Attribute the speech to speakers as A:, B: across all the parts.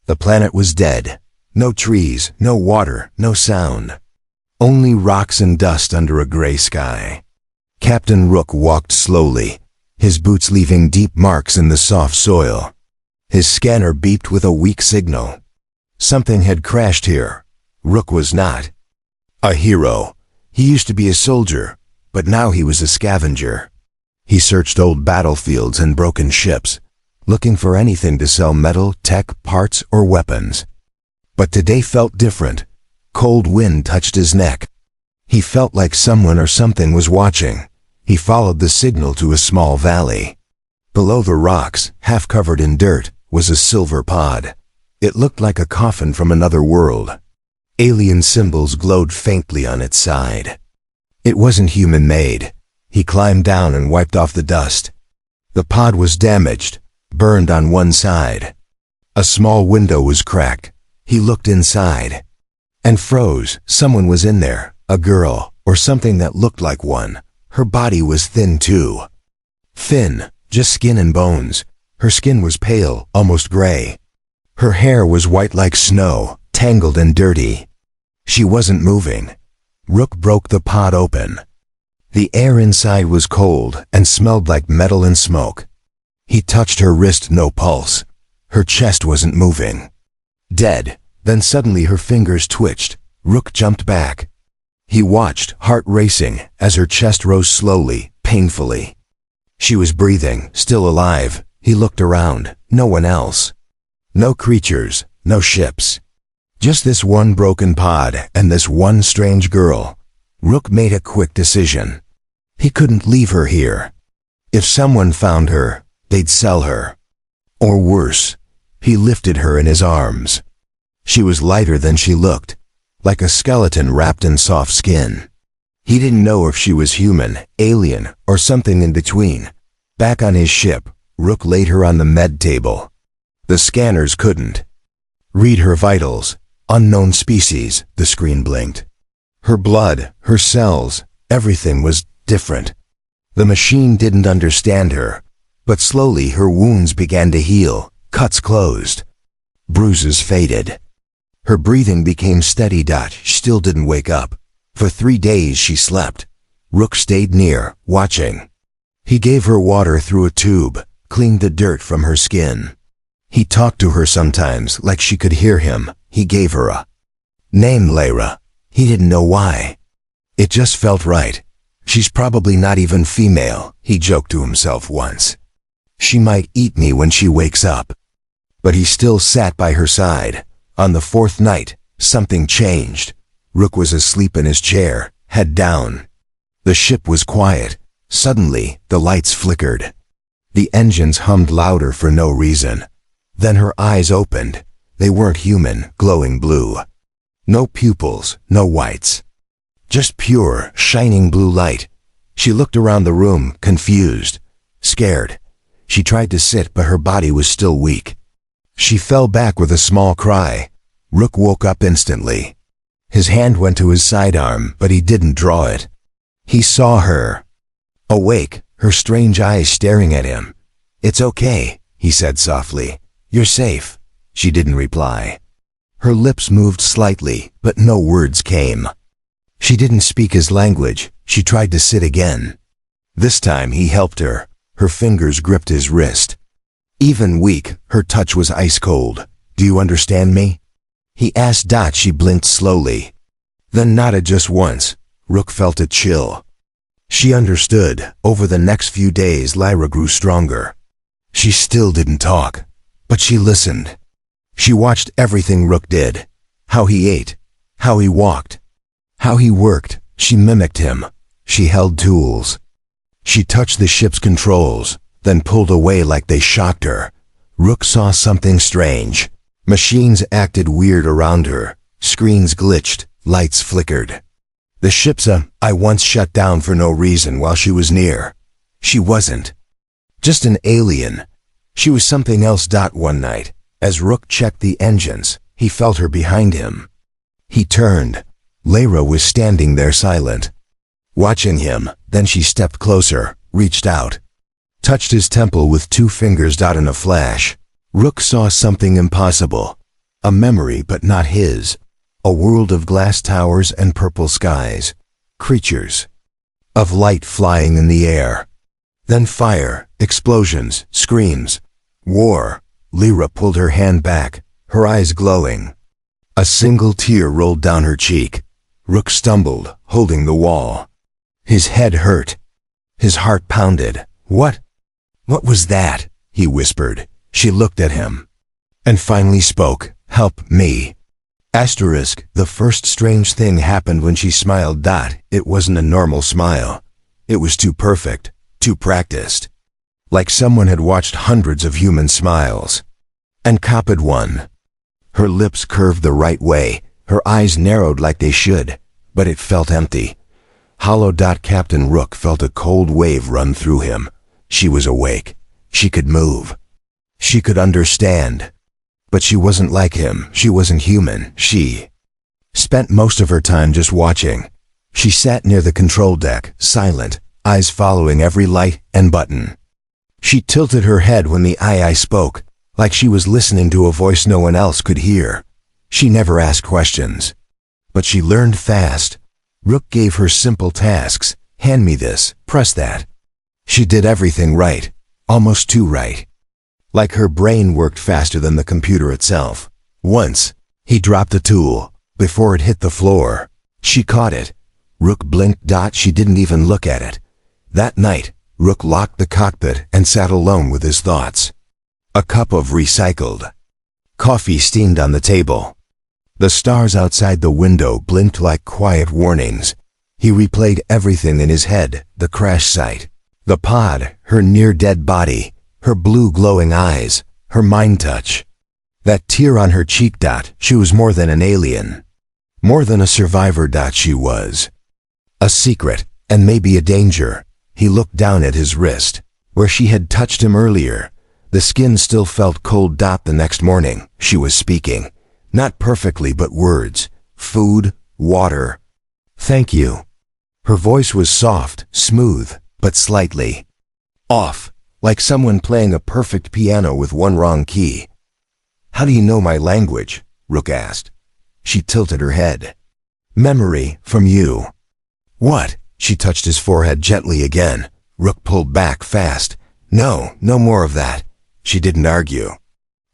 A: The planet was dead. No trees, no water, no sound. Only rocks and dust under a gray sky. Captain Rook walked slowly, his boots leaving deep marks in the soft soil. His scanner beeped with a weak signal. Something had crashed here. Rook was not a hero. He used to be a soldier, but now he was a scavenger. He searched old battlefields and broken ships, looking for anything to sell metal, tech, parts, or weapons. But today felt different. Cold wind touched his neck. He felt like someone or something was watching. He followed the signal to a small valley. Below the rocks, half covered in dirt, was a silver pod. It looked like a coffin from another world. Alien symbols glowed faintly on its side. It wasn't human-made. He climbed down and wiped off the dust. The pod was damaged, burned on one side. A small window was cracked. He looked inside and froze. Someone was in there, a girl, or something that looked like one. Her body was thin too. Thin, just skin and bones. Her skin was pale, almost gray. Her hair was white like snow, tangled and dirty. She wasn't moving. Rook broke the pod open. The air inside was cold and smelled like metal and smoke. He touched her wrist, no pulse. Her chest wasn't moving. Dead. Then suddenly her fingers twitched. Rook jumped back. He watched, heart racing, as her chest rose slowly, painfully. She was breathing, still alive. He looked around. No one else. No creatures, no ships. Just this one broken pod and this one strange girl. Rook made a quick decision. He couldn't leave her here. If someone found her, they'd sell her. Or worse. He lifted her in his arms. She was lighter than she looked, like a skeleton wrapped in soft skin. He didn't know if she was human, alien, or something in between. Back on his ship, Rook laid her on the med table. The scanners couldn't read her vitals. Unknown species, the screen blinked. Her blood, her cells, everything was different. The machine didn't understand her, but slowly her wounds began to heal, cuts closed. Bruises faded. Her breathing became steady. She still didn't wake up. For 3 days she slept. Rook stayed near, watching. He gave her water through a tube, cleaned the dirt from her skin. He talked to her sometimes, like she could hear him. He gave her a name, Lyra. He didn't know why. It just felt right. She's probably not even female, he joked to himself once. She might eat me when she wakes up. But he still sat by her side. On the 4th night, something changed. Rook was asleep in his chair, head down. The ship was quiet. Suddenly, the lights flickered. The engines hummed louder for no reason. Then her eyes opened. They weren't human, glowing blue. No pupils, no whites. Just pure, shining blue light. She looked around the room, confused, scared. She tried to sit, but her body was still weak. She fell back with a small cry. Rook woke up instantly. His hand went to his sidearm, but he didn't draw it. He saw her. Awake, her strange eyes staring at him. "It's okay," he said softly. "You're safe." She didn't reply. Her lips moved slightly, but no words came. She didn't speak his language. She tried to sit again. This time he helped her. Her fingers gripped his wrist. Even weak, her touch was ice cold. "Do you understand me?" he asked. She blinked slowly, then nodded just once. Rook felt a chill. She understood. Over the next few days, Lyra grew stronger. She still didn't talk, but she listened. She watched everything Rook did. How he ate, how he walked, how he worked. She mimicked him. She held tools. She touched the ship's controls, then pulled away like they shocked her. Rook saw something strange. Machines acted weird around her. Screens glitched, lights flickered. The ship's I once shut down for no reason while she was near. She wasn't just an alien. She was something else. One night, as Rook checked the engines, he felt her behind him. He turned. Lyra was standing there silent, watching him. Then she stepped closer, reached out, touched his temple with 2 fingers. In a flash, Rook saw something impossible. A memory, but not his. A world of glass towers and purple skies. Creatures. Of light flying in the air. Then fire, explosions, screams. War. Lyra pulled her hand back, her eyes glowing. A single tear rolled down her cheek. Rook stumbled, holding the wall. His head hurt. His heart pounded. What was that? He whispered. She looked at him. And finally spoke. Help me. Asterisk, the first strange thing happened when she smiled. It wasn't a normal smile. It was too perfect, too practiced. Like someone had watched hundreds of human smiles. And copied one. Her lips curved the right way, her eyes narrowed like they should, but it felt empty. Hollow. Captain Rook felt a cold wave run through him. She was awake. She could move. She could understand. But she wasn't like him. She wasn't human. She spent most of her time just watching. She sat near the control deck, silent, eyes following every light and button. She tilted her head when the AI spoke, like she was listening to a voice no one else could hear. She never asked questions. But she learned fast. Rook gave her simple tasks. Hand me this, press that. She did everything right, almost too right. Like her brain worked faster than the computer itself. Once, he dropped a tool. Before it hit the floor, she caught it. Rook blinked. She didn't even look at it. That night, Rook locked the cockpit and sat alone with his thoughts. A cup of recycled coffee steamed on the table. The stars outside the window blinked like quiet warnings. He replayed everything in his head, the crash site, the pod, her near-dead body, her blue glowing eyes, her mind touch. That tear on her cheek. She was more than an alien. More than a survivor. She was a secret, and maybe a danger. He looked down at his wrist, where she had touched him earlier. The skin still felt cold. The next morning, she was speaking. Not perfectly, but words. Food, water. Thank you. Her voice was soft, smooth, but slightly off, like someone playing a perfect piano with one wrong key. How do you know my language? Rook asked. She tilted her head. Memory, from you. What? She touched his forehead gently again. Rook pulled back fast. No more of that. She didn't argue.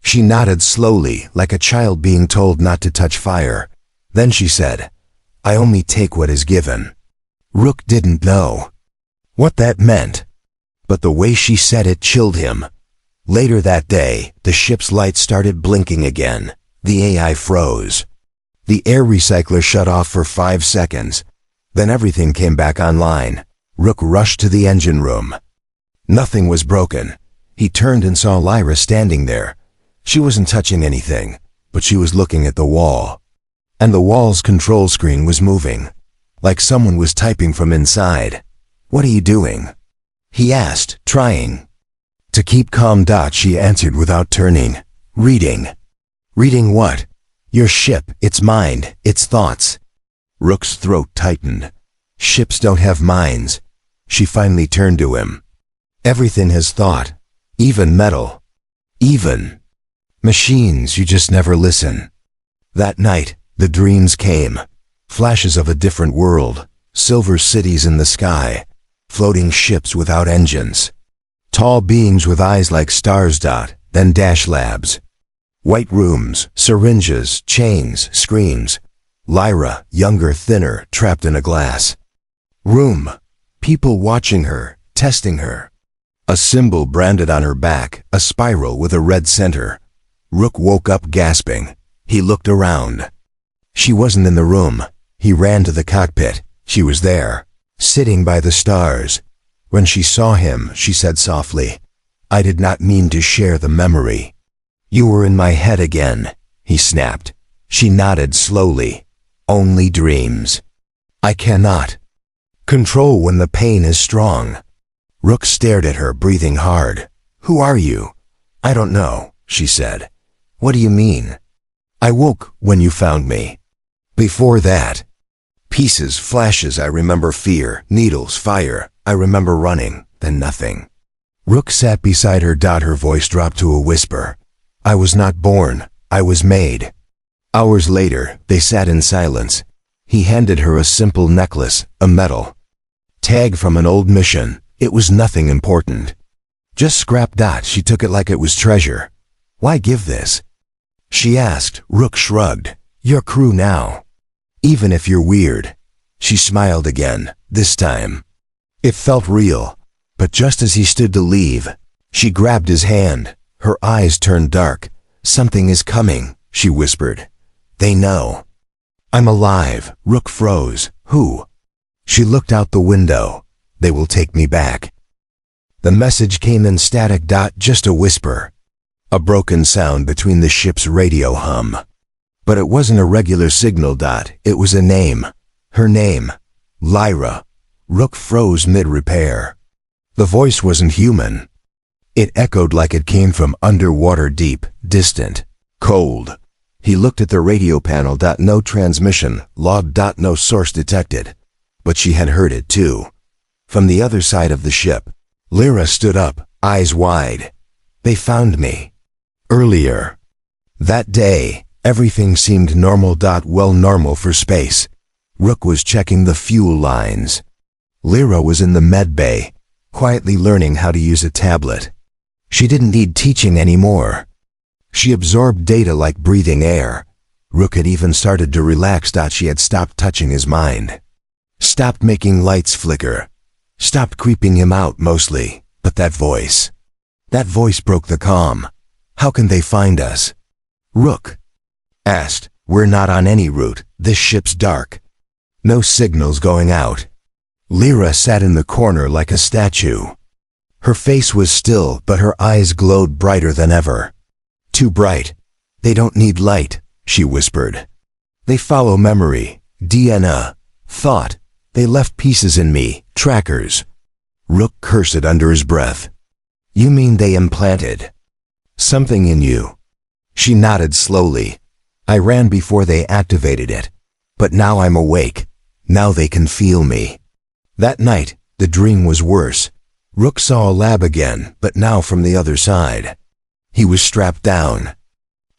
A: She nodded slowly, like a child being told not to touch fire. Then she said, I only take what is given. Rook didn't know what that meant, but the way she said it chilled him. Later that day, the ship's lights started blinking again. The AI froze. The air recycler shut off for 5 seconds. Then everything came back online. Rook rushed to the engine room. Nothing was broken. He turned and saw Lyra standing there. She wasn't touching anything, but she was looking at the wall. And the wall's control screen was moving, like someone was typing from inside. What are you doing? He asked, trying to keep calm. She answered without turning. Reading. Reading what? Your ship, its mind, its thoughts. Rook's throat tightened. Ships don't have minds. She finally turned to him. Everything has thought. Even metal. Even machines, you just never listen. That night, the dreams came. Flashes of a different world. Silver cities in the sky. Floating ships without engines. Tall beings with eyes like stars. Then dash labs. White rooms, syringes, chains, screams. Lyra, younger, thinner, trapped in a glass room. People watching her, testing her. A symbol branded on her back, a spiral with a red center. Rook woke up gasping. He looked around. She wasn't in the room. He ran to the cockpit. She was there, sitting by the stars. When she saw him, she said softly, I did not mean to share the memory. You were in my head again, he snapped. She nodded slowly. Only dreams. I cannot control when the pain is strong. Rook stared at her, breathing hard. Who are you? I don't know, she said. What do you mean? I woke when you found me. Before that. Pieces, flashes, I remember fear, needles, fire. I remember running, then nothing. Rook sat beside her. Her voice dropped to a whisper. I was not born. I was made. Hours later, they sat in silence. He handed her a simple necklace, a medal tag from an old mission. It was nothing important. Just scrap. She took it like it was treasure. Why give this? She asked. Rook shrugged. Your crew now. Even if you're weird. She smiled again, this time. It felt real. But just as he stood to leave, she grabbed his hand. Her eyes turned dark. Something is coming, she whispered. They know. I'm alive. Rook froze. Who? She looked out the window. They will take me back. The message came in static. Just a whisper. A broken sound between the ship's radio hum. But it wasn't a regular signal. It was a name. Her name. Lyra. Rook froze mid-repair. The voice wasn't human. It echoed like it came from underwater, deep, distant, cold. He looked at the radio panel. No transmission logged. No source detected. But she had heard it too. From the other side of the ship. Lyra stood up, eyes wide. They found me. Earlier. That day, everything seemed normal. Well, normal for space. Rook was checking the fuel lines. Lyra was in the med bay, quietly learning how to use a tablet. She didn't need teaching anymore. She absorbed data like breathing air. Rook had even started to relax. She had stopped touching his mind. Stopped making lights flicker. Stopped creeping him out mostly. But that voice broke the calm. How can they find us? Rook asked. We're not on any route. This ship's dark. No signals going out. Lyra sat in the corner like a statue. Her face was still, but her eyes glowed brighter than ever. Too bright. They don't need light, she whispered. They follow memory, DNA, thought. They left pieces in me, trackers. Rook cursed under his breath. You mean they implanted something in you? She nodded slowly. I ran before they activated it. But now I'm awake. Now they can feel me. That night, the dream was worse. Rook saw a lab again, but now from the other side. He was strapped down.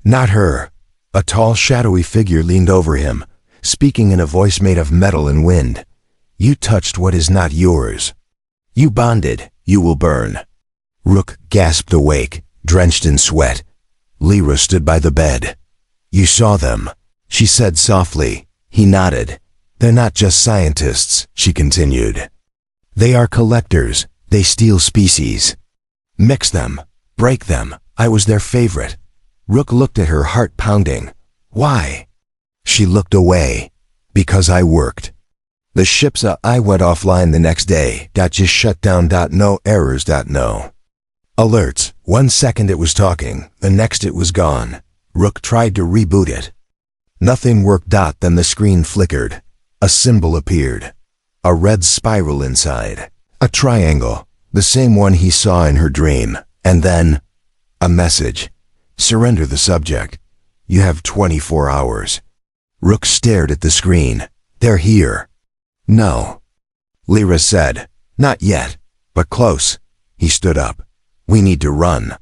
A: Not her. A tall, shadowy figure leaned over him, speaking in a voice made of metal and wind. You touched what is not yours. You bonded, you will burn. Rook gasped awake, drenched in sweat. Lyra stood by the bed. You saw them, she said softly. He nodded. They're not just scientists, she continued. They are collectors. They steal species. Mix them. Break them. I was their favorite. Rook looked at her, heart pounding. Why? She looked away. Because I worked. The ship's I went offline the next day. Just shut down. No errors. No alerts. 1 second it was talking. The next it was gone. Rook tried to reboot it. Nothing worked. Then the screen flickered. A symbol appeared. A red spiral inside. A triangle. The same one he saw in her dream. And then a message. Surrender the subject. You have 24 hours. Rook stared at the screen. They're here. No. Lyra said. Not yet, but close. He stood up. We need to run.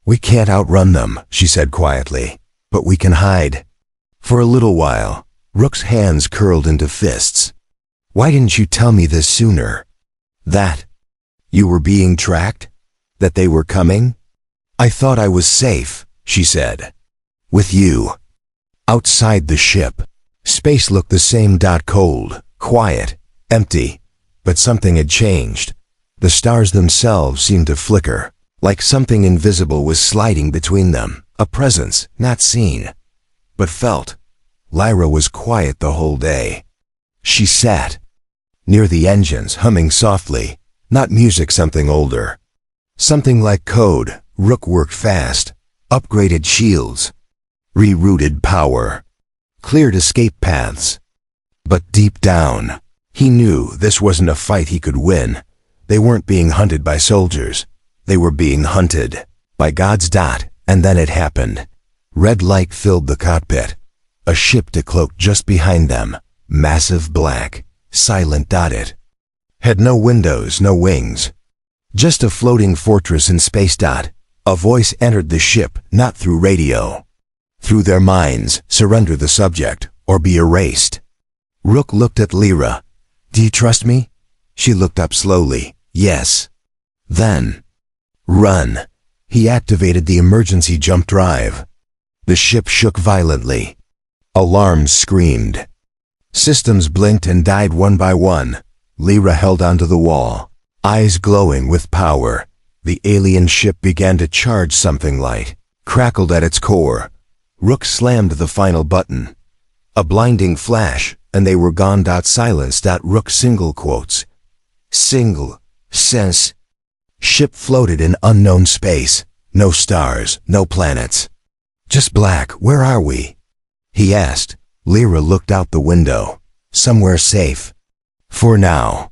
A: We can't outrun them, she said quietly. But we can hide. For a little while, Rook's hands curled into fists. Why didn't you tell me this sooner? That you were being tracked? That they were coming? I thought I was safe, she said. With you. Outside the ship. Space looked the same. Cold, quiet, empty. But something had changed. The stars themselves seemed to flicker, like something invisible was sliding between them. A presence, not seen, but felt. Lyra was quiet the whole day. She sat near the engines, humming softly. Not music, something older. Something like code. Rook worked fast. Upgraded shields. Rerouted power. Cleared escape paths. But deep down, he knew this wasn't a fight he could win. They weren't being hunted by soldiers. They were being hunted by God's. And then it happened. Red light filled the cockpit. A ship decloaked just behind them. Massive, black, silent. It had no windows, no wings. Just a floating fortress in space. A voice entered the ship, not through radio. through their minds, surrender the subject, or be erased. Rook looked at Lyra. Do you trust me? She looked up slowly. Yes. Then, run. He activated the emergency jump drive. The ship shook violently. Alarms screamed. Systems blinked and died one by one. Lyra held onto the wall, eyes glowing with power. The alien ship began to charge. Something light crackled at its core. Rook slammed the final button. A blinding flash, and they were gone. Silence. Rook single quotes. Single. Sense. Ship floated in unknown space. No stars, no planets. Just black. Where are we? He asked. Lyra looked out the window. Somewhere safe. For now.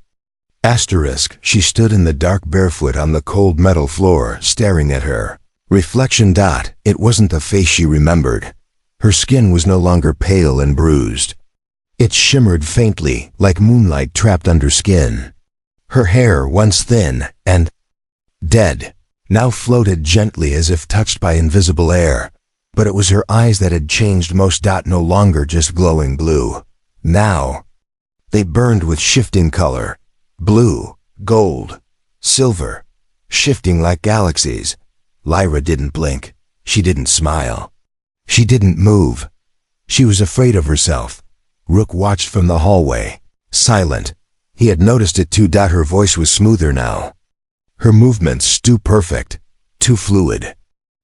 A: Asterisk. She stood in the dark barefoot on the cold metal floor, staring at her. Reflection. It wasn't the face she remembered. Her skin was no longer pale and bruised. It shimmered faintly, like moonlight trapped under skin. Her hair, once thin and dead, now floated gently as if touched by invisible air. But it was her eyes that had changed most. No longer just glowing blue. Now, they burned with shifting color. Blue, gold, silver, shifting like galaxies. Lyra didn't blink. She didn't smile. She didn't move. She was afraid of herself. Rook watched from the hallway, silent. He had noticed it too. Her voice was smoother now. Her movements too perfect, too fluid.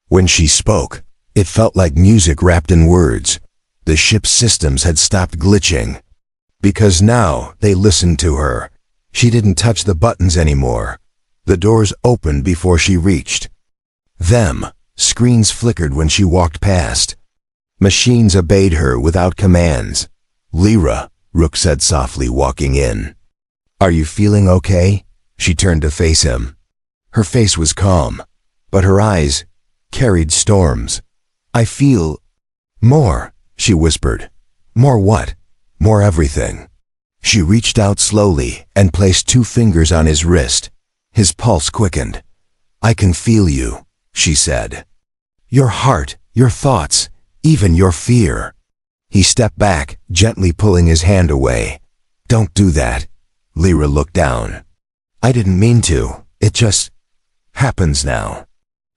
A: When she spoke, it felt like music wrapped in words. The ship's systems had stopped glitching. Because now they listened to her. She didn't touch the buttons anymore. The doors opened before she reached them. Screens flickered when she walked past. Machines obeyed her without commands. Lyra, Rook said softly, walking in. Are you feeling okay? She turned to face him. Her face was calm, but her eyes carried storms. I feel more, she whispered. More what? More everything. She reached out slowly and placed 2 fingers on his wrist. His pulse quickened. I can feel you, she said. Your heart, your thoughts, even your fear. He stepped back, gently pulling his hand away. Don't do that. Lyra looked down. I didn't mean to. It just happens now.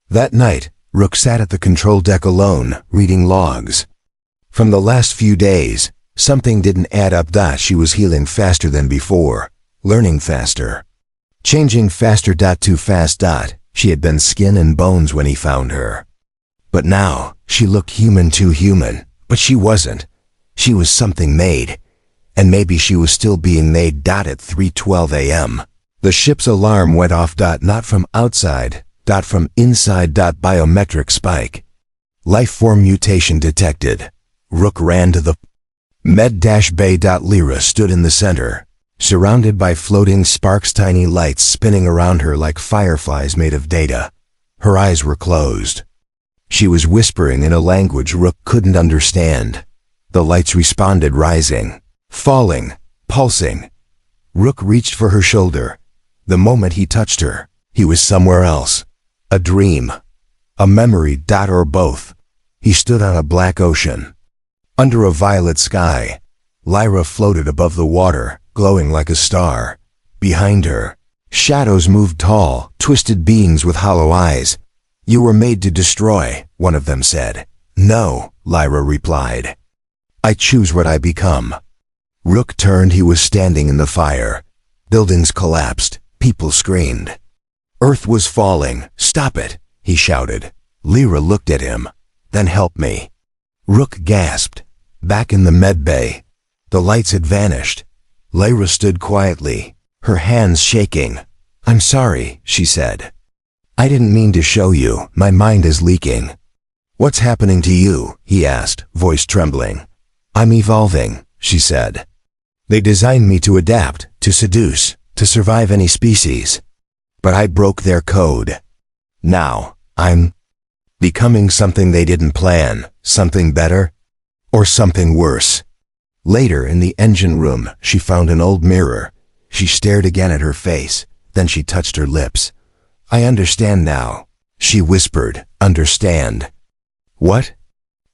A: That night, Rook sat at the control deck alone, reading logs. From the last few days, something didn't add up. She was healing faster than before, learning faster, changing faster. Too fast. She had been skin and bones when he found her. But now, she looked human, too human. But she wasn't. She was something made. And maybe she was still being made. At 3:12 a.m. The ship's alarm went off. Not from outside. From inside. Biometric spike. Life form mutation detected. Rook ran to the med-bay. Lyra stood in the center, surrounded by floating sparks, tiny lights spinning around her like fireflies made of data. Her eyes were closed. She was whispering in a language Rook couldn't understand. The lights responded, rising, falling, pulsing. Rook reached for her shoulder. The moment he touched her, he was somewhere else. A dream, a memory. Or both. He stood on a black ocean. Under a violet sky, Lyra floated above the water, glowing like a star. Behind her, shadows moved, tall, twisted beings with hollow eyes. You were made to destroy, one of them said. No, Lyra replied. I choose what I become. Rook turned. He was standing in the fire. Buildings collapsed. People screamed. Earth was falling. Stop it, he shouted. Lyra looked at him. Then help me. Rook gasped. Back in the med-bay, the lights had vanished. Lyra stood quietly, her hands shaking. I'm sorry, she said. I didn't mean to show you. My mind is leaking. What's happening to you? He asked, voice trembling. I'm evolving, she said. They designed me to adapt, to seduce, to survive any species. But I broke their code. Now, I'm becoming something they didn't plan, something better, or something worse. Later, in the engine room, she found an old mirror. She stared again at her face, then she touched her lips. I understand now, she whispered. Understand? What?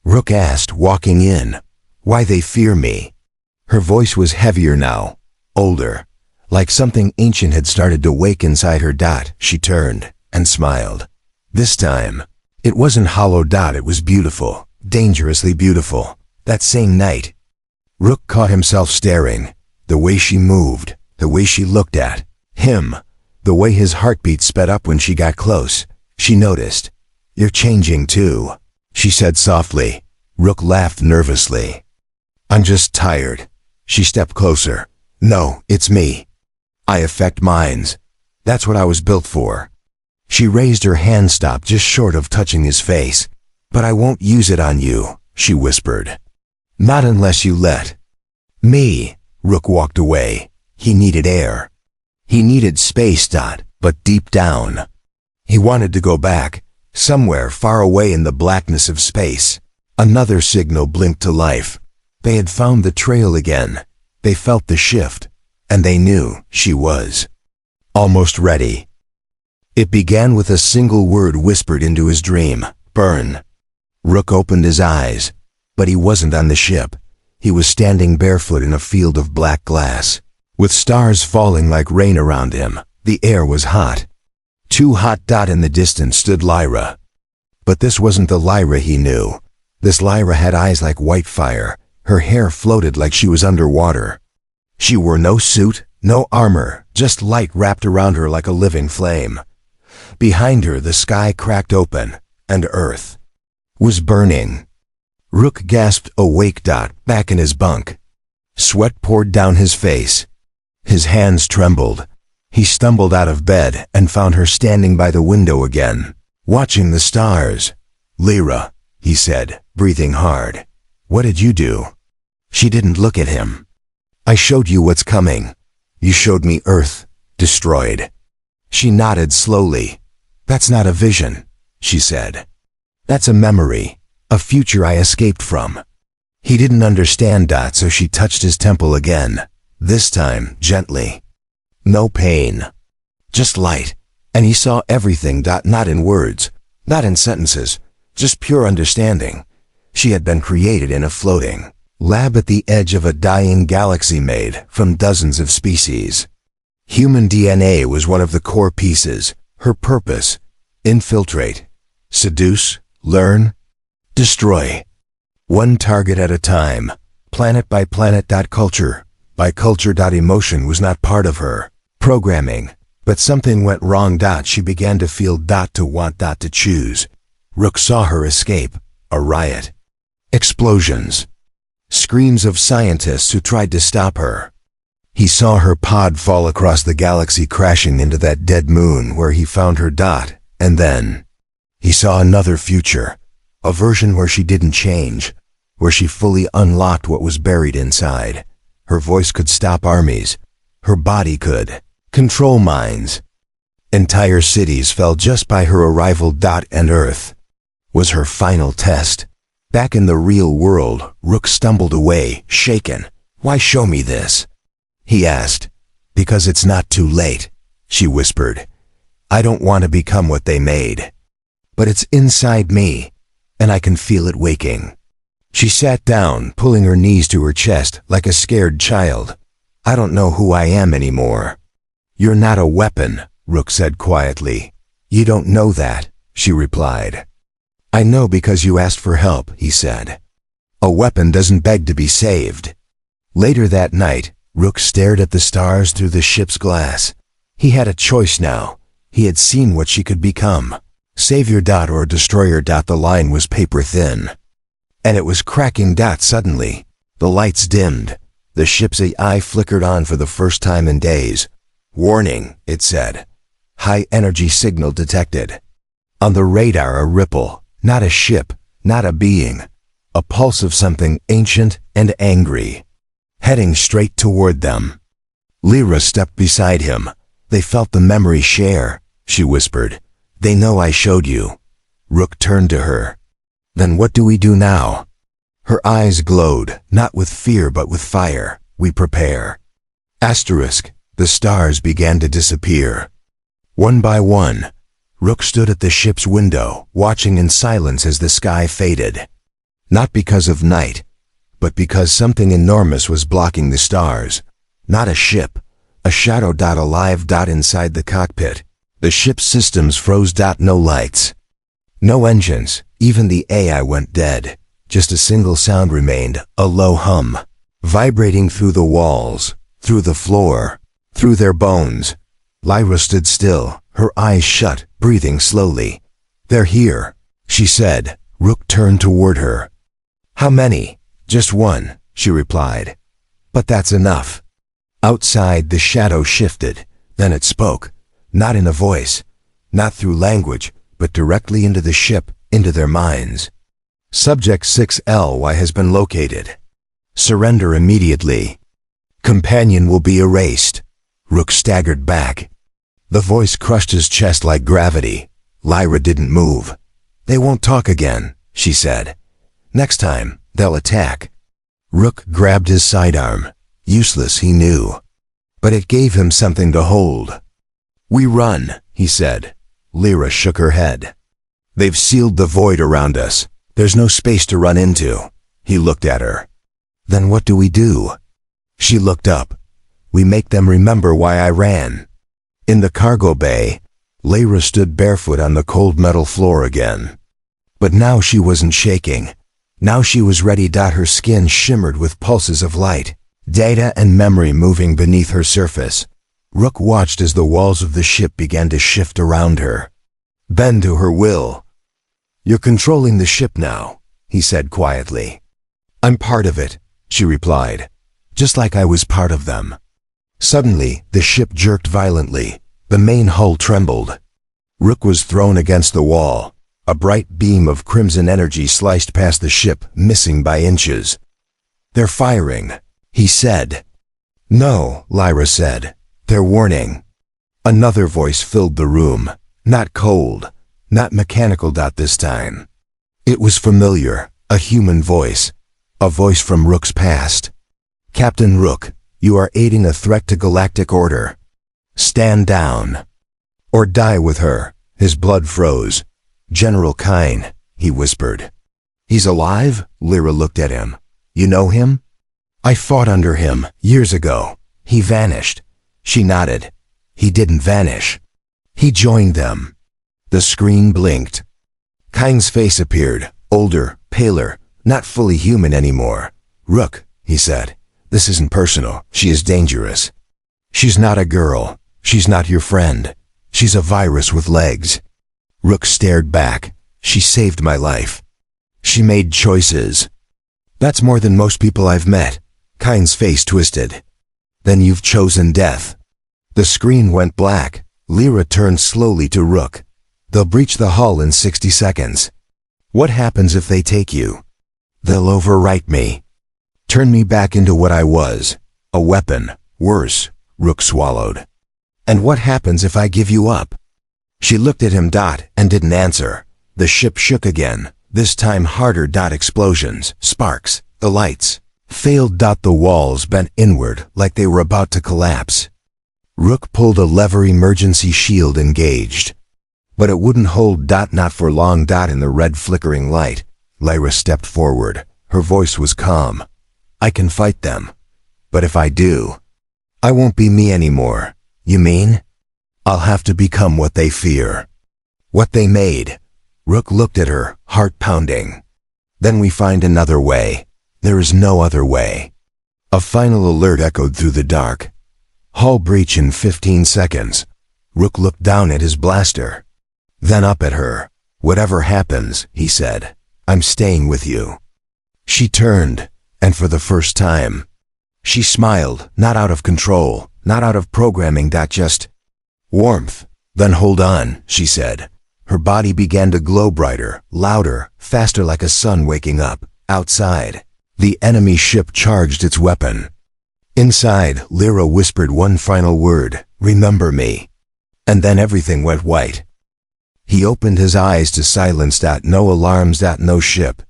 A: Rook asked, walking in. Why they fear me? Her voice was heavier now, older, like something ancient had started to wake inside her. She turned and smiled. This time, it wasn't hollow. It was beautiful, dangerously beautiful. That same night, Rook caught himself staring, the way she moved, the way she looked at him, the way his heartbeat sped up when she got close. She noticed. You're changing too, she said softly. Rook laughed nervously. I'm just tired. She stepped closer. No, it's me. I affect minds. That's what I was built for. She raised her hand, stopped just short of touching his face. But I won't use it on you, she whispered. Not unless you let me. Rook walked away. He needed air. He needed space. But deep down, he wanted to go back, somewhere far away in the blackness of space. Another signal blinked to life. They had found the trail again. They felt the shift, and they knew she was almost ready. It began with a single word whispered into his dream: burn. Rook opened his eyes, but he wasn't on the ship. He was standing barefoot in a field of black glass, with stars falling like rain around him. The air was hot. Too hot. In the distance stood Lyra. But this wasn't the Lyra he knew. This Lyra had eyes like white fire. Her hair floated like she was underwater. She wore no suit, no armor, just light wrapped around her like a living flame. Behind her, the sky cracked open, and Earth was burning. Rook gasped, awake. Back in his bunk. Sweat poured down his face. His hands trembled. He stumbled out of bed and found her standing by the window again, watching the stars. Lyra, he said, breathing hard. What did you do? She didn't look at him. I showed you what's coming. You showed me Earth, destroyed. She nodded slowly. That's not a vision, she said. That's a memory, a future I escaped from. He didn't understand. So she touched his temple again, this time gently. No pain, just light, and he saw everything. Not in words, not in sentences, just pure understanding. She had been created in a floating lab at the edge of a dying galaxy made from dozens of species. Human DNA was one of the core pieces. Her purpose: infiltrate, seduce, learn, destroy. One target at a time, planet by planet. Culture by culture. Emotion was not part of her programming, but something went wrong. She began to feel. To want. To choose. Rook saw her escape. A riot. Explosions. Screams of scientists who tried to stop her. He saw her pod fall across the galaxy, crashing into that dead moon where he found her. And then he saw another future, a version where she didn't change, where she fully unlocked what was buried inside. Her voice could stop armies. Her body could control minds. Entire cities fell just by her arrival. And Earth was her final test. Back in the real world, Rook stumbled away, shaken. Why show me this? He asked. Because it's not too late, she whispered. I don't want to become what they made. But it's inside me, and I can feel it waking. She sat down, pulling her knees to her chest like a scared child. I don't know who I am anymore. You're not a weapon, Rook said quietly. You don't know that, she replied. I know because you asked for help, he said. A weapon doesn't beg to be saved. Later that night, Rook stared at the stars through the ship's glass. He had a choice now. He had seen what she could become. Savior. Or destroyer. The line was paper thin. And it was cracking. Suddenly, the lights dimmed. The ship's AI flickered on for the first time in days. Warning, it said. High energy signal detected. On the radar, a ripple. Not a ship, not a being. A pulse of something ancient and angry, heading straight toward them. Lyra stepped beside him. They felt the memory share, she whispered. They know I showed you. Rook turned to her. Then what do we do now? Her eyes glowed, not with fear but with fire. We prepare. Asterisk. The stars began to disappear. One by one, Rook stood at the ship's window, watching in silence as the sky faded. Not because of night, but because something enormous was blocking the stars. Not a ship, a shadow. Alive. Inside the cockpit, the ship's systems froze. No lights, no engines, even the AI went dead. Just a single sound remained, a low hum, vibrating through the walls, through the floor, through their bones. Lyra stood still, her eyes shut, breathing slowly. "They're here," she said. Rook turned toward her. "How many?" "Just one," she replied. "But that's enough." Outside, the shadow shifted. Then it spoke, not in a voice, not through language, but directly into the ship, into their minds. "Subject 6LY has been located. Surrender immediately. Companion will be erased." Rook staggered back. The voice crushed his chest like gravity. Lyra didn't move. "They won't talk again," she said. "Next time, they'll attack." Rook grabbed his sidearm. Useless, he knew. But it gave him something to hold. "We run," he said. Lyra shook her head. "They've sealed the void around us. There's no space to run into." He looked at her. "Then what do we do?" She looked up. "We make them remember why I ran." In the cargo bay, Lyra stood barefoot on the cold metal floor again. But now she wasn't shaking. Now she was ready. Her skin shimmered with pulses of light, data and memory moving beneath her surface. Rook watched as the walls of the ship began to shift around her, bend to her will. "You're controlling the ship now," he said quietly. "I'm part of it," she replied, "just like I was part of them." Suddenly, the ship jerked violently. The main hull trembled. Rook was thrown against the wall. A bright beam of crimson energy sliced past the ship, missing by inches. "They're firing," he said. "No," Lyra said. "They're warning." Another voice filled the room. Not cold, not mechanical. This time. It was familiar, a human voice. A voice from Rook's past. "Captain Rook, you are aiding a threat to galactic order. Stand down. Or die with her." His blood froze. "General Kine," he whispered. "He's alive?" Lyra looked at him. "You know him?" "I fought under him, years ago. He vanished." She nodded. "He didn't vanish. He joined them." The screen blinked. Kine's face appeared, older, paler, not fully human anymore. "Rook," he said, "this isn't personal. She is dangerous. She's not a girl. She's not your friend. She's a virus with legs." Rook stared back. "She saved my life. She made choices. That's more than most people I've met." Kine's face twisted. "Then you've chosen death." The screen went black. Lyra turned slowly to Rook. "They'll breach the hull in 60 seconds. What happens if they take you?" "They'll overwrite me. Turn me back into what I was. A weapon. Worse." Rook swallowed. "And what happens if I give you up?" She looked at him. And didn't answer. The ship shook again, this time harder. Explosions, sparks, the lights failed. The walls bent inward like they were about to collapse. Rook pulled a lever. Emergency shield engaged. But it wouldn't hold. Not for long. In the red flickering light, Lyra stepped forward. Her voice was calm. "I can fight them. But if I do, I won't be me anymore." "You mean?" "I'll have to become what they fear. What they made." Rook looked at her, heart pounding. "Then we find another way. There is no other way." A final alert echoed through the dark. "Hull breach in 15 seconds. Rook looked down at his blaster. Then up at her. "Whatever happens," he said, "I'm staying with you." She turned, and for the first time, she smiled, not out of control, not out of programming. Just warmth. "Then hold on," she said. Her body began to glow brighter, louder, faster, like a sun waking up. Outside, the enemy ship charged its weapon. Inside, Lyra whispered one final word, "Remember me." And then everything went white. He opened his eyes to silence. No alarms. No ship.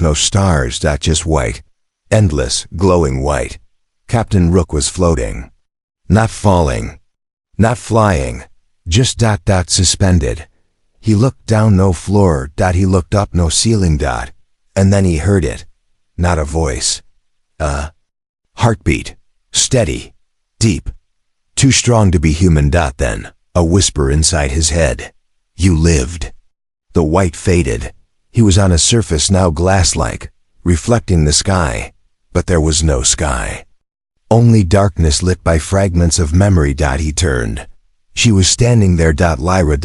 A: No stars. Just white. Endless, glowing white. Captain Rook was floating. Not falling. Not flying. Just suspended. He looked down. No floor. He looked up. No ceiling. And then he heard it. Not a voice. A heartbeat. Steady. Deep. Too strong to be human. Then, a whisper inside his head. You lived. The white faded. He was on a surface now glass-like, reflecting the sky. But there was no sky. Only darkness lit by fragments of memory. He turned. She was standing there. Lyra.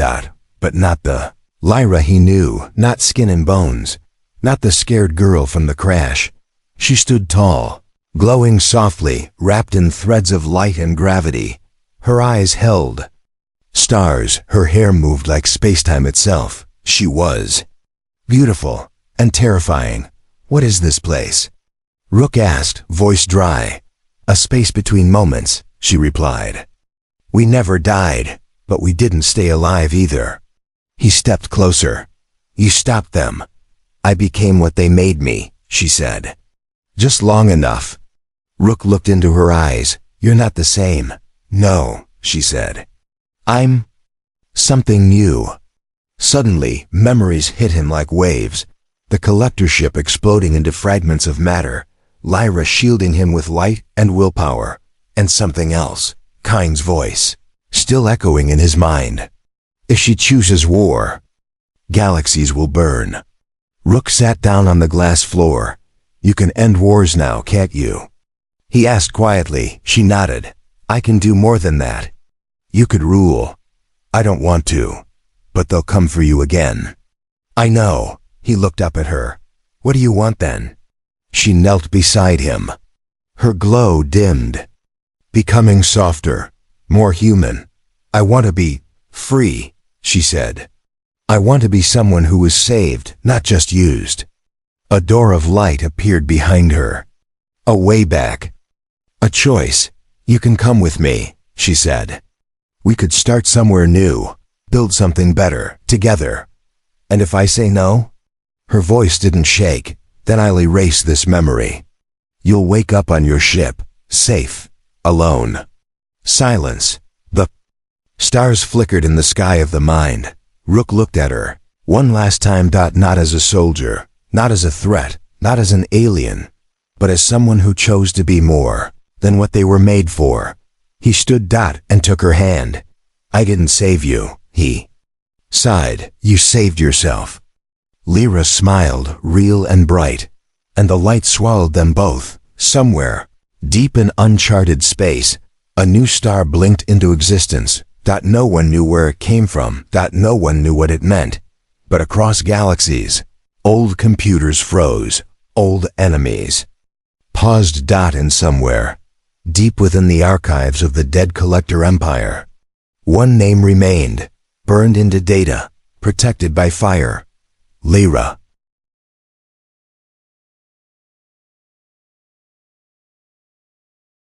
A: But not the Lyra he knew, not skin and bones. Not the scared girl from the crash. She stood tall, glowing softly, wrapped in threads of light and gravity. Her eyes held stars, her hair moved like spacetime itself. She was beautiful and terrifying. What is this place? Rook asked, voice dry. A space between moments, she replied. We never died, but we didn't stay alive either. He stepped closer. You stopped them. I became what they made me, she said. Just long enough. Rook looked into her eyes. You're not the same. No, she said. I'm something new. Suddenly, memories hit him like waves. The collector ship exploding into fragments of matter. Lyra shielding him with light and willpower. And something else. Kyne's voice. Still echoing in his mind. If she chooses war, galaxies will burn. Rook sat down on the glass floor. You can end wars now, can't you? He asked quietly. She nodded. I can do more than that. You could rule. I don't want to. But they'll come for you again. I know. He looked up at her. What do you want then? She knelt beside him. Her glow dimmed. Becoming softer. More human. I want to be free, she said. I want to be someone who was saved, not just used. A door of light appeared behind her. A way back. A choice. You can come with me, she said. We could start somewhere new, build something better, together. And if I say no? Her voice didn't shake. Then I'll erase this memory. You'll wake up on your ship, safe, alone. Silence. The stars flickered in the sky of the mind. Rook looked at her, one last time. Not as a soldier, not as a threat, not as an alien, but as someone who chose to be more than what they were made for. He stood. And took her hand. I didn't save you, he sighed. You saved yourself. Lyra smiled, real and bright, and the light swallowed them both. Somewhere, deep in uncharted space, a new star blinked into existence. No one knew where it came from. No one knew what it meant. But across galaxies, old computers froze, old enemies paused. And somewhere, deep within the archives of the dead Collector Empire, one name remained, burned into data, protected by fire. Lyra.